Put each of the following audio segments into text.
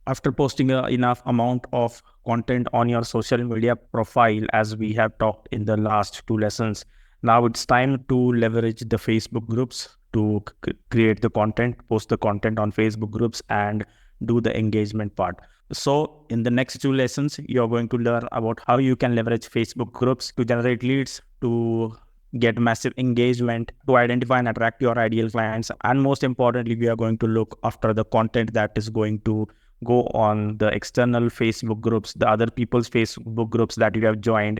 After posting enough amount of content on your social media profile, as we have talked in the last two lessons, now it's time to leverage the Facebook groups to create the content, post the content on Facebook groups, and do the engagement part. So in the next two lessons, you're going to learn about how you can leverage Facebook groups to generate leads, to get massive engagement, to identify and attract your ideal clients. And most importantly, we are going to look after the content that is going to go on the external Facebook groups, the other people's Facebook groups that you have joined,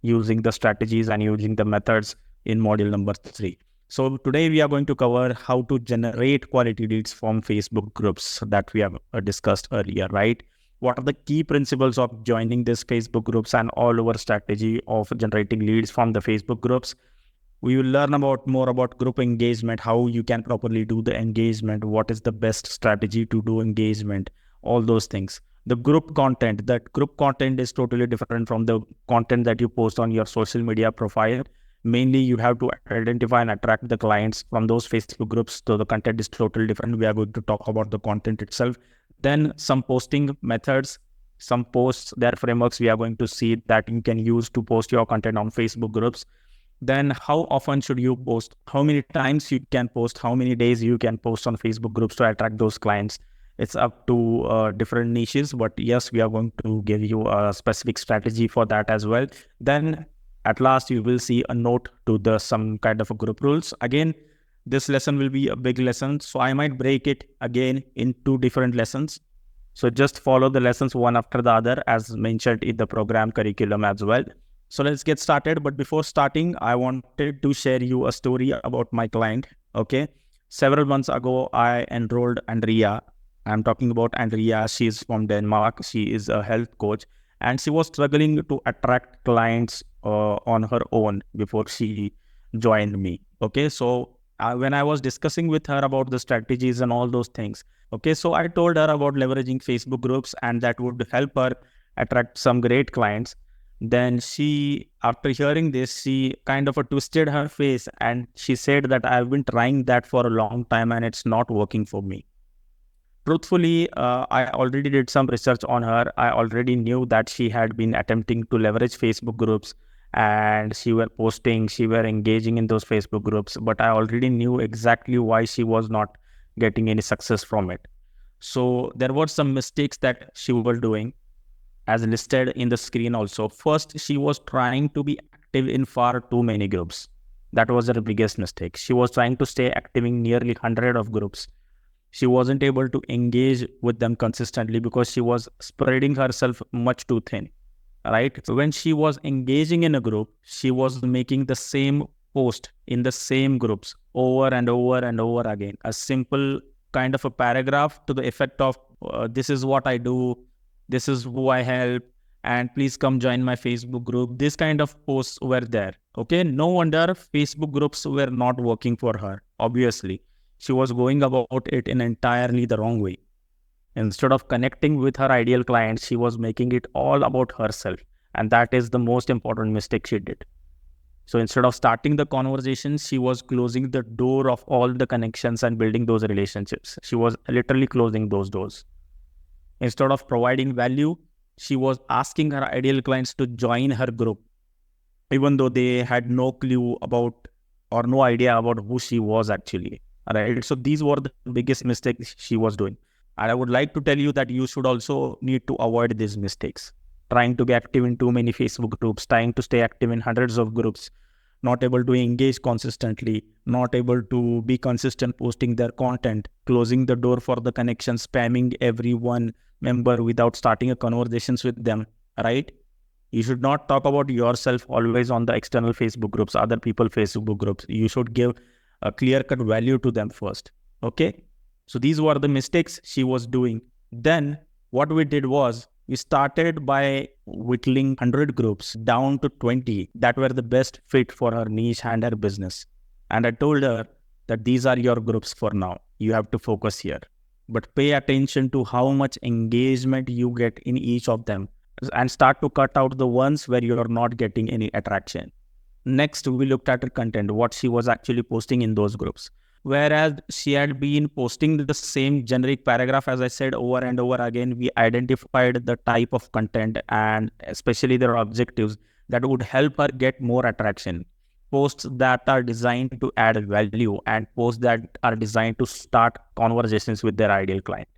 using the strategies and using the methods in module number 3. So today we are going to cover how to generate quality leads from Facebook groups that we have discussed earlier, right? What are the key principles of joining these Facebook groups and all over strategy of generating leads from the Facebook groups. We will learn more about group engagement, how you can properly do the engagement, what is the best strategy to do engagement, all those things. The group content, that group content is totally different from the content that you post on your social media profile. Mainly, you have to identify and attract the clients from those Facebook groups. So the content is totally different. We are going to talk about the content itself. Then some posting methods, some posts, their frameworks we are going to see that you can use to post your content on Facebook groups. Then how often should you post, how many times you can post, how many days you can post on Facebook groups to attract those clients. It's up to different niches, but yes, we are going to give you a specific strategy for that as well. Then at last, you will see a note to the some kind of a group rules. Again, this lesson will be a big lesson, so I might break it again in 2 different lessons. So just follow the lessons one after the other as mentioned in the program curriculum as well. So let's get started. But before starting, I wanted to share you a story about my client. Okay. Several months ago, I enrolled Andrea. I'm talking about Andrea. She's from Denmark. She is a health coach and she was struggling to attract clients on her own before she joined me. Okay. So when I was discussing with her about the strategies and all those things, okay, so I told her about leveraging Facebook groups and that would help her attract some great clients. Then she, after hearing this, she kind of twisted her face and she said that I've been trying that for a long time and it's not working for me. Truthfully, I already did some research on her. I already knew that she had been attempting to leverage Facebook groups and she were posting, she were engaging in those Facebook groups, but I already knew exactly why she was not getting any success from it. So there were some mistakes that she was doing as listed in the screen also. First, she was trying to be active in far too many groups. That was her biggest mistake. She was trying to stay active in nearly 100 of groups. She wasn't able to engage with them consistently because she was spreading herself much too thin, right? So when she was engaging in a group, she was making the same post in the same groups over and over and over again. A simple kind of a paragraph to the effect of, this is what I do, this is who I help, and please come join my Facebook group. This kind of posts were there. Okay, no wonder Facebook groups were not working for her. Obviously, she was going about it in entirely the wrong way. Instead of connecting with her ideal clients, she was making it all about herself. And that is the most important mistake she did. So instead of starting the conversation, she was closing the door of all the connections and building those relationships. She was literally closing those doors. Instead of providing value, she was asking her ideal clients to join her group, even though they had no clue about or no idea about who she was actually. Right? So these were the biggest mistakes she was doing. And I would like to tell you that you should also need to avoid these mistakes. Trying to get active in too many Facebook groups, trying to stay active in hundreds of groups, not able to engage consistently, not able to be consistent posting their content, closing the door for the connection, spamming everyone member without starting a conversations with them, right? You should not talk about yourself always on the external Facebook groups, other people Facebook groups. You should give a clear-cut value to them first, okay? So these were the mistakes she was doing. Then what we did was, we started by whittling 100 groups down to 20 that were the best fit for her niche and her business. And I told her that these are your groups for now. You have to focus here. But pay attention to how much engagement you get in each of them and start to cut out the ones where you are not getting any attraction. Next, we looked at her content, what she was actually posting in those groups. Whereas she had been posting the same generic paragraph, as I said, over and over again. We identified the type of content and especially their objectives that would help her get more attraction. Posts that are designed to add value and posts that are designed to start conversations with their ideal client.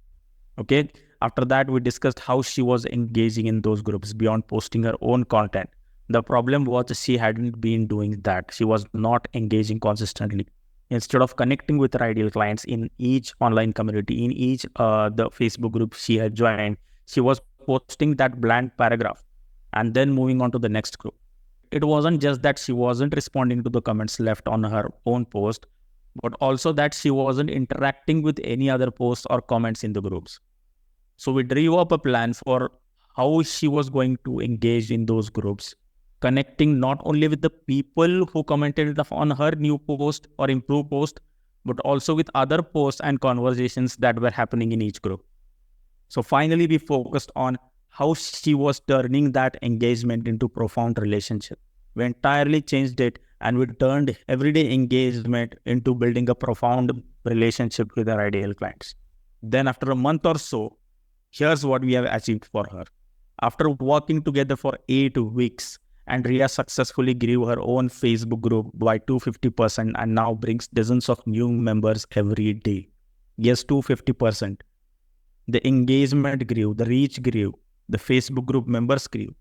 Okay. After that, we discussed how she was engaging in those groups beyond posting her own content. The problem was she hadn't been doing that. She was not engaging consistently. Instead of connecting with her ideal clients in each online community, in each the Facebook group she had joined, she was posting that blank paragraph and then moving on to the next group. It wasn't just that she wasn't responding to the comments left on her own post, but also that she wasn't interacting with any other posts or comments in the groups. So we drew up a plan for how she was going to engage in those groups, connecting not only with the people who commented on her new post or improved post, but also with other posts and conversations that were happening in each group. So finally, we focused on how she was turning that engagement into profound relationship. We entirely changed it and we turned everyday engagement into building a profound relationship with our ideal clients. Then after a month or so, here's what we have achieved for her. After working together for 8 weeks, Andrea successfully grew her own Facebook group by 250% and now brings dozens of new members every day. Yes, 250%. The engagement grew, the reach grew, the Facebook group members grew.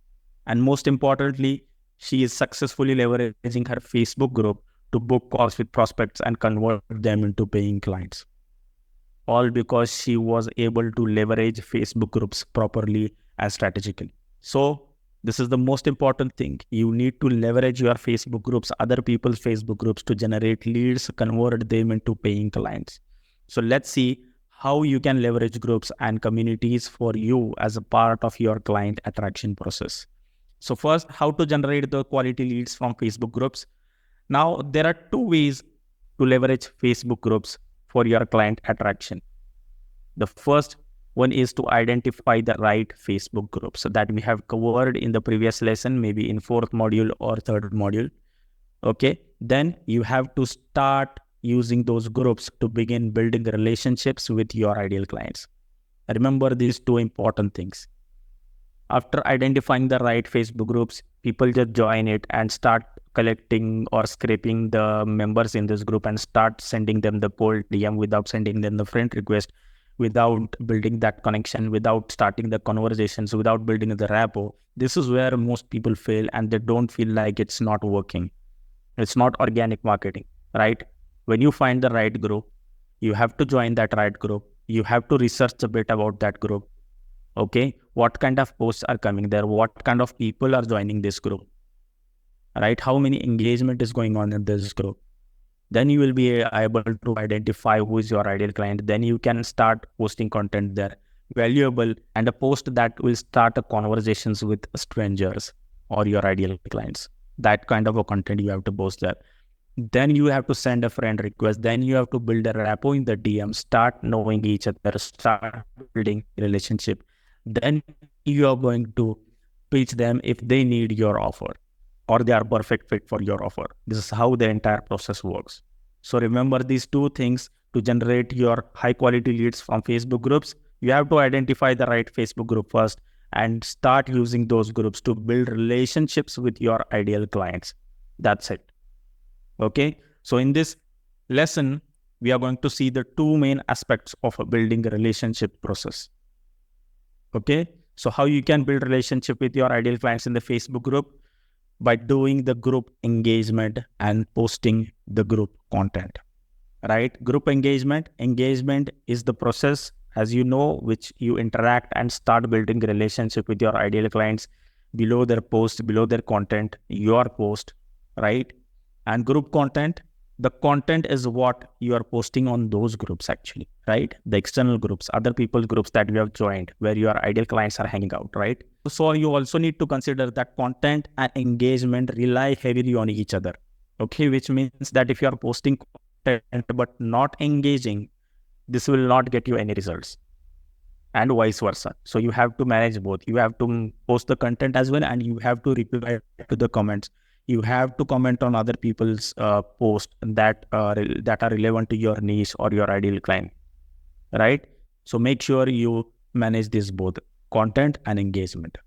And most importantly, she is successfully leveraging her Facebook group to book calls with prospects and convert them into paying clients. All because she was able to leverage Facebook groups properly and strategically. So this is the most important thing. You need to leverage your Facebook groups, other people's Facebook groups to generate leads, convert them into paying clients. So let's see how you can leverage groups and communities for you as a part of your client attraction process. So first, how to generate the quality leads from Facebook groups. Now, there are two ways to leverage Facebook groups for your client attraction. The first one is to identify the right Facebook groups that we have covered in the previous lesson, maybe in 4th module or 3rd module. Okay, then you have to start using those groups to begin building relationships with your ideal clients. Remember these two important things. After identifying the right Facebook groups, people just join it and start collecting or scraping the members in this group and start sending them the cold DM without sending them the friend request, without building that connection, without starting the conversations, without building the rapport. This is where most people fail and they don't feel like it's not working. It's not organic marketing, right? When you find the right group, you have to join that right group. You have to research a bit about that group. Okay, what kind of posts are coming there? What kind of people are joining this group? Right? How many engagement is going on in this group? Then you will be able to identify who is your ideal client. Then you can start posting content there, valuable, and a post that will start a conversations with strangers or your ideal clients. That kind of a content you have to post there. Then you have to send a friend request. Then you have to build a rapport in the DM, start knowing each other, start building relationship. Then you are going to pitch them if they need your offer or they are perfect fit for your offer. This is how the entire process works. So remember these two things to generate your high quality leads from Facebook groups. You have to identify the right Facebook group first and start using those groups to build relationships with your ideal clients. That's it. Okay. So in this lesson, we are going to see the two main aspects of a building a relationship process. Okay. So how you can build relationship with your ideal clients in the Facebook group? By doing the group engagement and posting the group content, right? Group engagement is the process, as you know, which you interact and start building a relationship with your ideal clients below their post, below their content, your post, right? And group content, the content is what you are posting on those groups actually, right? The external groups, other people's groups that you have joined where your ideal clients are hanging out, right? So you also need to consider that content and engagement rely heavily on each other, okay? Which means that if you are posting content but not engaging, this will not get you any results, and vice versa. So you have to manage both. You have to post the content as well and you have to reply to the comments. You have to comment on other people's posts that that are relevant to your niche or your ideal client, right? So make sure you manage this both content and engagement,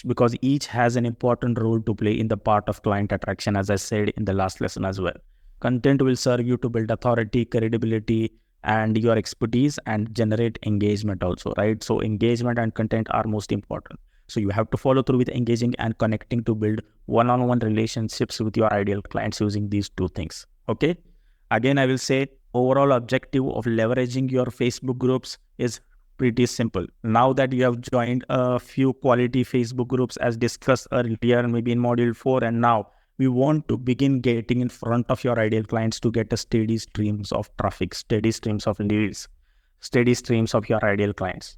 because each has an important role to play in the part of client attraction, as I said in the last lesson as well. Content will serve you to build authority, credibility, and your expertise and generate engagement also, right? So engagement and content are most important. So you have to follow through with engaging and connecting to build one-on-one relationships with your ideal clients using these two things. Okay. Again, I will say overall objective of leveraging your Facebook groups is pretty simple. Now that you have joined a few quality Facebook groups as discussed earlier, maybe in module 4, and now we want to begin getting in front of your ideal clients to get a steady streams of traffic, steady streams of leads, steady streams of your ideal clients,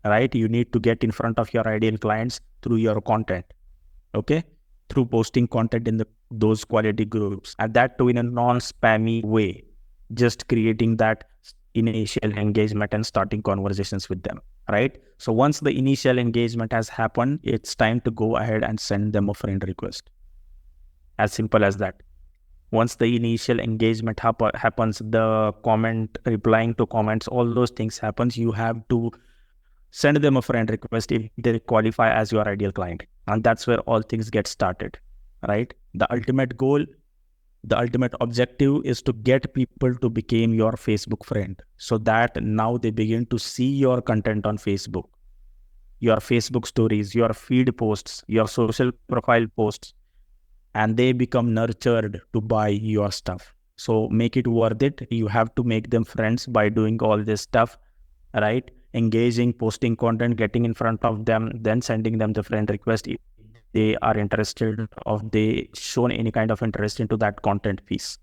right? You need to get in front of your ideal clients through your content, okay? Through posting content in those quality groups, and that too in a non-spammy way, just creating that initial engagement and starting conversations with them, right? So once the initial engagement has happened, it's time to go ahead and send them a friend request. As simple as that. Once the initial engagement happens, the comment, replying to comments, all those things happens, you have to send them a friend request if they qualify as your ideal client. And that's where all things get started, right? The ultimate goal, the ultimate objective is to get people to become your Facebook friend, so that now they begin to see your content on Facebook, your Facebook stories, your feed posts, your social profile posts, and they become nurtured to buy your stuff. So make it worth it. You have to make them friends by doing all this stuff, right? Engaging, posting content, getting in front of them, then sending them the friend request if they are interested, or they shown any kind of interest into that content piece,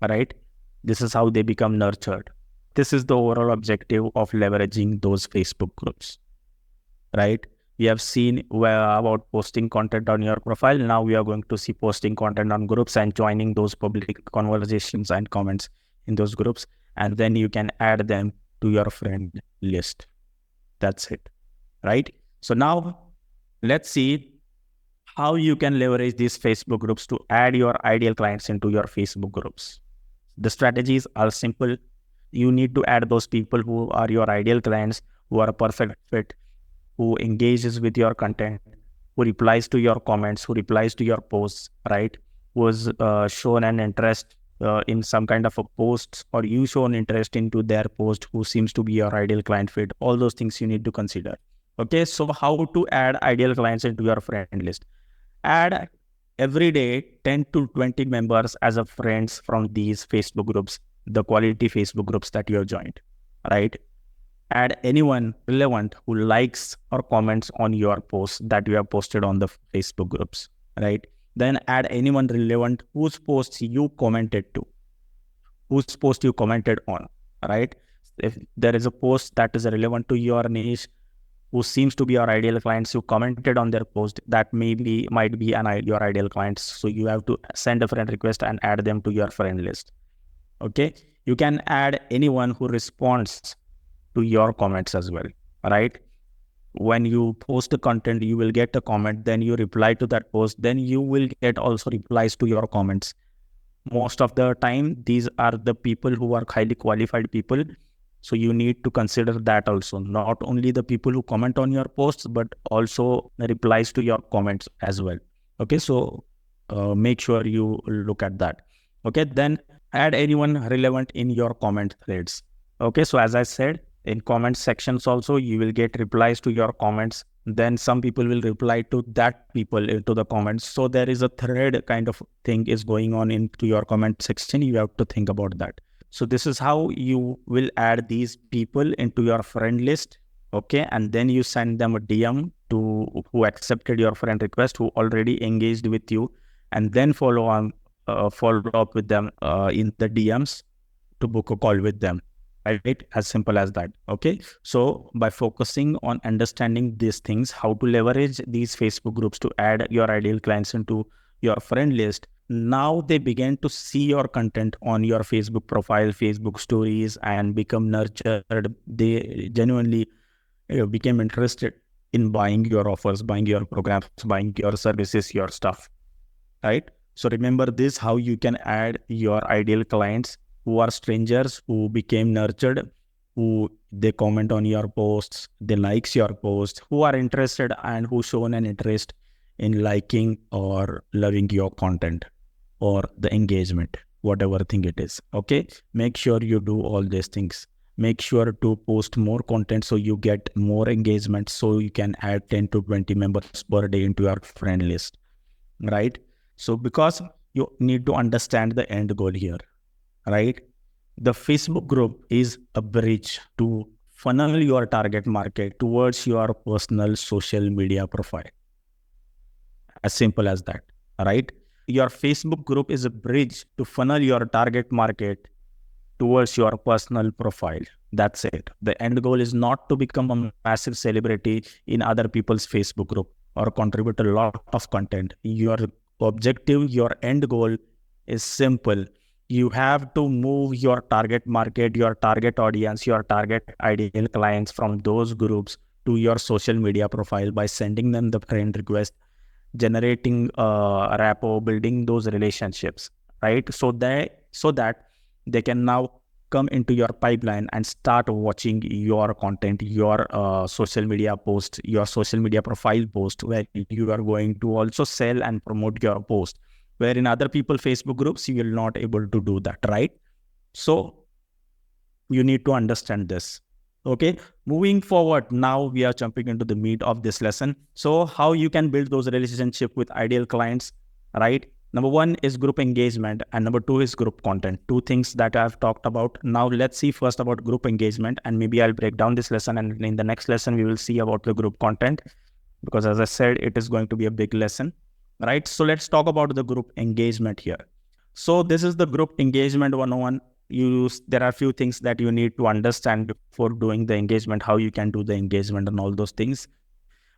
right? This is how they become nurtured. This is the overall objective of leveraging those Facebook groups, right? We have seen about posting content on your profile. Now we are going to see posting content on groups and joining those public conversations and comments in those groups. And then you can add them to your friend list. That's it, right? So now let's see how you can leverage these Facebook groups to add your ideal clients into your Facebook groups. The strategies are simple. You need to add those people who are your ideal clients, who are a perfect fit, who engages with your content, who replies to your comments, who replies to your posts, right? Who has shown an interest in some kind of a post, or you shown interest into their post, who seems to be your ideal client fit. All those things you need to consider. Okay, so how to add ideal clients into your friend list? Add every day 10 to 20 members as a friends from these Facebook groups, the quality Facebook groups that you have joined, right? Add anyone relevant who likes or comments on your posts that you have posted on the Facebook groups, right? Then add anyone relevant whose posts you commented to, whose post you commented on, right? If there is a post that is relevant to your niche, who seems to be your ideal clients, who commented on their post, that might be your ideal clients. So you have to send a friend request and add them to your friend list. Okay. You can add anyone who responds to your comments as well, right? When you post the content, you will get a comment, then you reply to that post, then you will get also replies to your comments. Most of the time, these are the people who are highly qualified people. So you need to consider that also, not only the people who comment on your posts, but also replies to your comments as well. Okay, so make sure you look at that. Okay, then add anyone relevant in your comment threads. Okay, so as I said, in comment sections also, you will get replies to your comments. Then some people will reply to that people into the comments. So there is a thread kind of thing is going on into your comment section. You have to think about that. So this is how you will add these people into your friend list. Okay, and then you send them a DM to who accepted your friend request, who already engaged with you, and then follow up with them in the DMs to book a call with them. Right? As simple as that. Okay. So by focusing on understanding these things, how to leverage these Facebook groups to add your ideal clients into your friend list, now they begin to see your content on your Facebook profile, Facebook stories, and become nurtured. They genuinely became interested in buying your offers, buying your programs, buying your services, your stuff. right? So remember this, how you can add your ideal clients who are strangers, who became nurtured, who they comment on your posts, they likes your post, who are interested and who shown an interest in liking or loving your content or the engagement, whatever thing it is. Okay. Make sure you do all these things. Make sure to post more content so you get more engagement, so you can add 10 to 20 members per day into your friend list, right? So because you need to understand the end goal here, right? The Facebook group is a bridge to funnel your target market towards your personal social media profile. As simple as that, right? Your Facebook group is a bridge to funnel your target market towards your personal profile. That's it. The end goal is not to become a massive celebrity in other people's Facebook group or contribute a lot of content. Your objective, your end goal is simple. You have to move your target market, your target audience, your target ideal clients from those groups to your social media profile by sending them the friend request, generating rapport, building those relationships, right? So that they can now come into your pipeline and start watching your content, your social media post, your social media profile post, where you are going to also sell and promote your post, where in other people Facebook groups you will not able to do that, right? So you need to understand this. Okay, moving forward, now we are jumping into the meat of this lesson. So how you can build those relationship with ideal clients, right? Number one is group engagement and number two is group content. Two things that I've talked about. Now let's see first about group engagement, and maybe I'll break down this lesson, and in the next lesson we will see about the group content, because as I said, it is going to be a big lesson, right? So let's talk about the group engagement here. So this is the group engagement 101. There are a few things that you need to understand before doing the engagement, how you can do the engagement and all those things.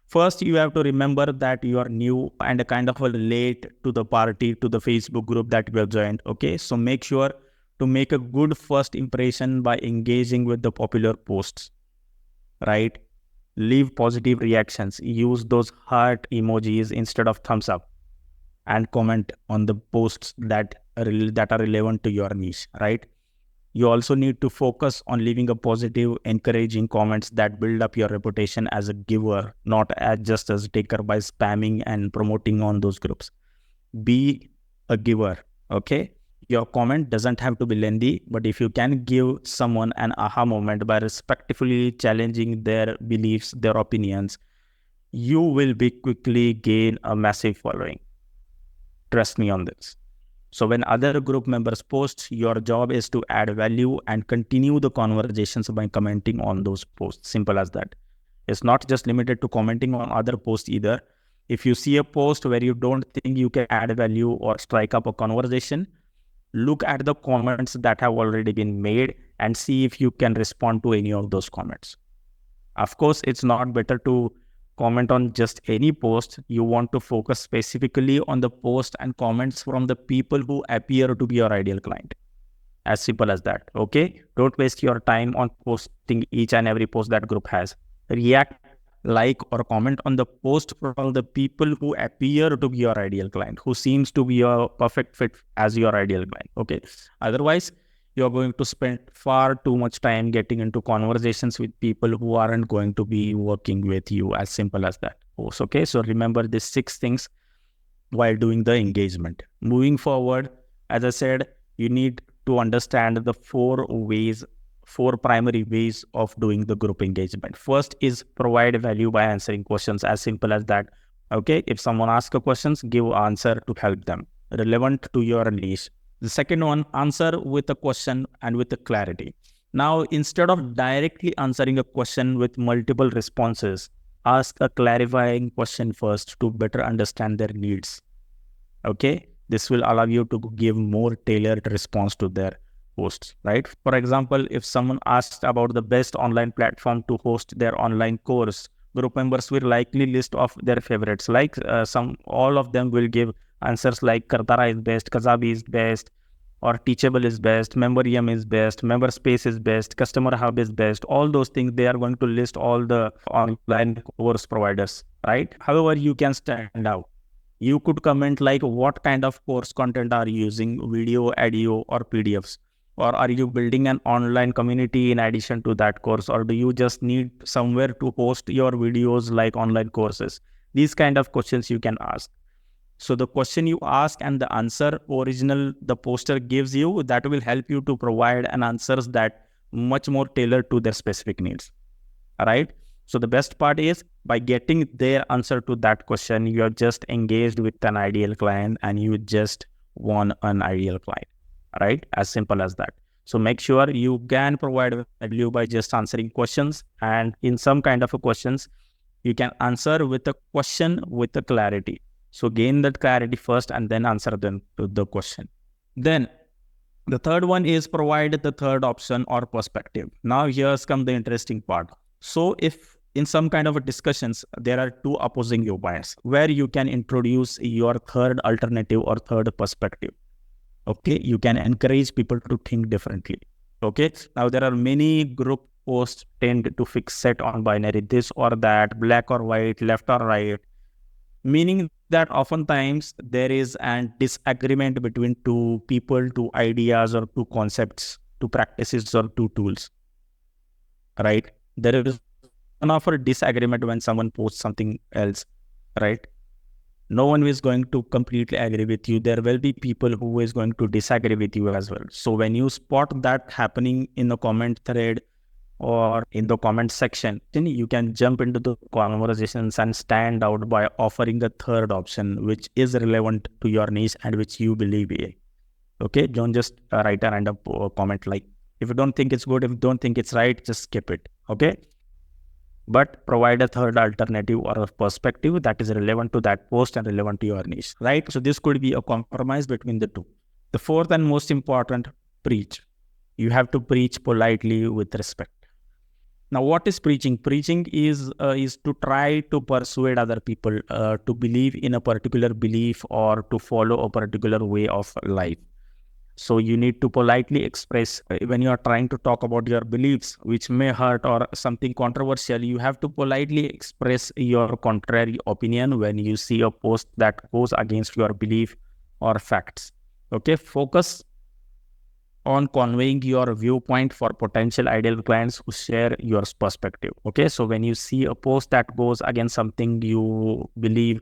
First, you have to remember that you are new and a kind of a late to the party, to the Facebook group that you have joined. Okay, so make sure to make a good first impression by engaging with the popular posts, right? Leave positive reactions, use those heart emojis instead of thumbs up, and comment on the posts that are relevant to your niche, right? You also need to focus on leaving a positive, encouraging comments that build up your reputation as a giver, not as just as a taker by spamming and promoting on those groups. Be a giver, okay? Your comment doesn't have to be lengthy, but if you can give someone an aha moment by respectfully challenging their beliefs, their opinions, you will be quickly gain a massive following. Trust me on this. So when other group members post, your job is to add value and continue the conversations by commenting on those posts. Simple as that. It's not just limited to commenting on other posts either. If you see a post where you don't think you can add value or strike up a conversation, look at the comments that have already been made and see if you can respond to any of those comments. Of course, it's not better to comment on just any post. You want to focus specifically on the post and comments from the people who appear to be your ideal client. As simple as that. Okay. Don't waste your time on posting each and every post that group has. React, like, or comment on the post from the people who appear to be your ideal client, who seems to be your perfect fit as your ideal client. Okay. Otherwise, you're going to spend far too much time getting into conversations with people who aren't going to be working with you. As simple as that. Okay. So remember these 6 things while doing the engagement. Moving forward, as I said, you need to understand the 4 primary ways of doing the group engagement. First is provide value by answering questions. As simple as that. Okay. If someone asks a questions, give answer to help them relevant to your niche. The second one, answer with a question and with a clarity. Now, instead of directly answering a question with multiple responses, ask a clarifying question first to better understand their needs. Okay, this will allow you to give more tailored response to their posts, right? For example, if someone asked about the best online platform to host their online course, group members will likely list off their favorites. Like all of them will give answers like Kartara is best, Kajabi is best, or Teachable is best, Memberium is best, Memberspace is best, Customer Hub is best. All those things, they are going to list all the online course providers, right? However, you can stand out. You could comment like, what kind of course content are you using, video, audio, or PDFs? Or are you building an online community in addition to that course? Or do you just need somewhere to host your videos like online courses? These kind of questions you can ask. So the question you ask and the answer original the poster gives you, that will help you to provide an answers that much more tailored to their specific needs. Right? So the best part is, by getting their answer to that question, you're just engaged with an ideal client and you just won an ideal client. Right? As simple as that. So make sure you can provide value by just answering questions, and in some kind of a questions, you can answer with a question with a clarity. So gain that clarity first and then answer them to the question. Then the third one is provide the third option or perspective. Now here's come the interesting part. So if in some kind of a discussions, there are two opposing viewpoints where you can introduce your third alternative or third perspective. Okay, you can encourage people to think differently. Okay, now there are many group posts tend to fix set on binary, this or that, black or white, left or right, meaning that oftentimes there is an disagreement between two people, two ideas, or two concepts, two practices, or two tools. Right? There is an offer disagreement when someone posts something else. Right? No one is going to completely agree with you. There will be people who is going to disagree with you as well. So when you spot that happening in the comment thread or in the comment section, then you can jump into the conversations and stand out by offering the third option, which is relevant to your niche and which you believe in. Okay, don't just write a random comment like, if you don't think it's good, if you don't think it's right, just skip it. Okay, but provide a third alternative or a perspective that is relevant to that post and relevant to your niche, right? So this could be a compromise between the two. The fourth and most important, preach. You have to preach politely with respect. Now, what is preaching? Preaching is to try to persuade other people to believe in a particular belief or to follow a particular way of life. So you need to politely express when you are trying to talk about your beliefs, which may hurt or something controversial. You have to politely express your contrary opinion when you see a post that goes against your belief or facts. Okay, focus on conveying your viewpoint for potential ideal clients who share your perspective. Okay, so when you see a post that goes against something you believe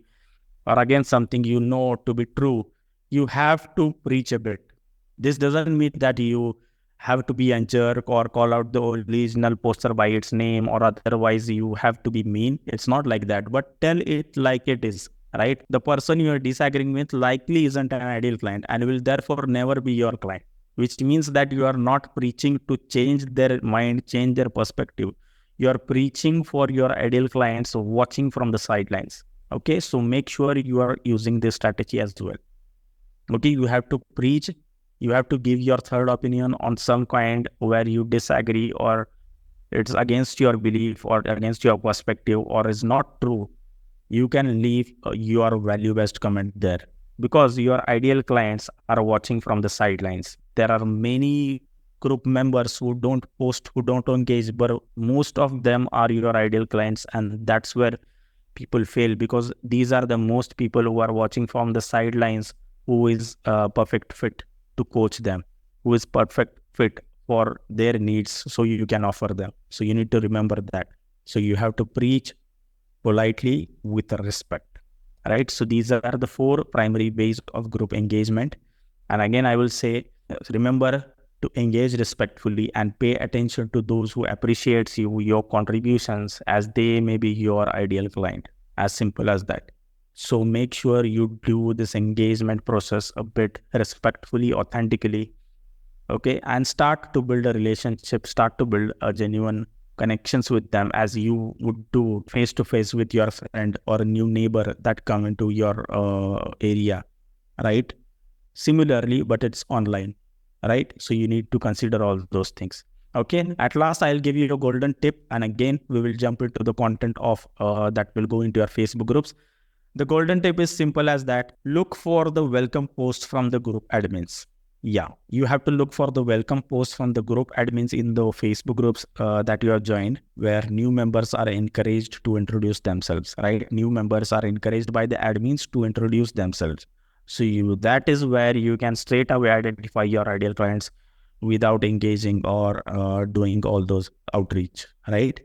or against something you know to be true, you have to preach a bit. This doesn't mean that you have to be a jerk or call out the original poster by its name or otherwise you have to be mean. It's not like that, but tell it like it is, right? The person you are disagreeing with likely isn't an ideal client and will therefore never be your client, which means that you are not preaching to change their mind, change their perspective. You are preaching for your ideal clients watching from the sidelines. Okay, so make sure you are using this strategy as well. Okay, you have to preach. You have to give your third opinion on some kind where you disagree or it's against your belief or against your perspective or is not true. You can leave your value-based comment there because your ideal clients are watching from the sidelines. There are many group members who don't post, who don't engage, but most of them are your ideal clients, and that's where people fail because these are the most people who are watching from the sidelines, who is a perfect fit to coach them, who is perfect fit for their needs, so you can offer them. So you need to remember that. So you have to preach politely with respect, right? So these are the four primary ways of group engagement. And again, I will say, remember to engage respectfully and pay attention to those who appreciates you, your contributions, as they may be your ideal client. As simple as that. So make sure you do this engagement process a bit respectfully, authentically, okay? And start to build a relationship, start to build a genuine connections with them as you would do face-to-face with your friend or a new neighbor that come into your area, right? Similarly, but it's online, right? So you need to consider all those things. Okay, at last, I'll give you a golden tip. And again, we will jump into the content of that will go into your Facebook groups. The golden tip is simple as that. Look for the welcome post from the group admins. Yeah, you have to look for the welcome post from the group admins in the Facebook groups that you have joined, where new members are encouraged to introduce themselves, right? New members are encouraged by the admins to introduce themselves. So that is where you can straight away identify your ideal clients without engaging or doing all those outreach, right?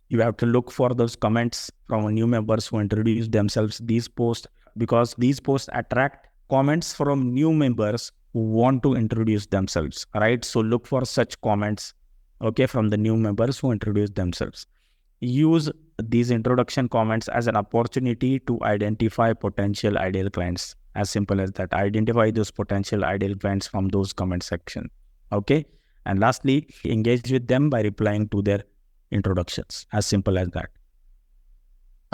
You have to look for those comments from new members who introduce themselves. These posts, because these posts attract comments from new members who want to introduce themselves, right? So look for such comments, okay, from the new members who introduce themselves. Use these introduction comments as an opportunity to identify potential ideal clients. As simple as that. Identify those potential ideal clients from those comment section. Okay. And lastly, engage with them by replying to their introductions. As simple as that.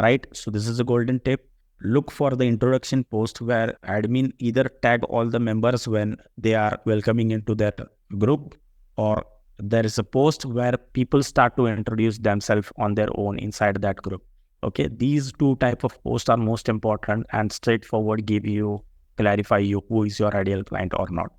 Right. So this is a golden tip. Look for the introduction post where admin either tag all the members when they are welcoming into that group, or there is a post where people start to introduce themselves on their own inside that group. Okay, these two type of posts are most important and straightforward, clarify you who is your ideal client or not.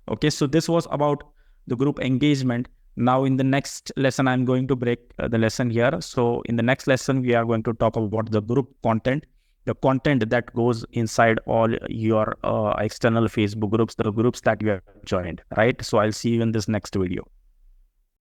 Okay, so this was about the group engagement. Now in the next lesson, I'm going to break the lesson here. So in the next lesson, we are going to talk about the group content, the content that goes inside all your external Facebook groups, the groups that you have joined, right? So I'll see you in this next video.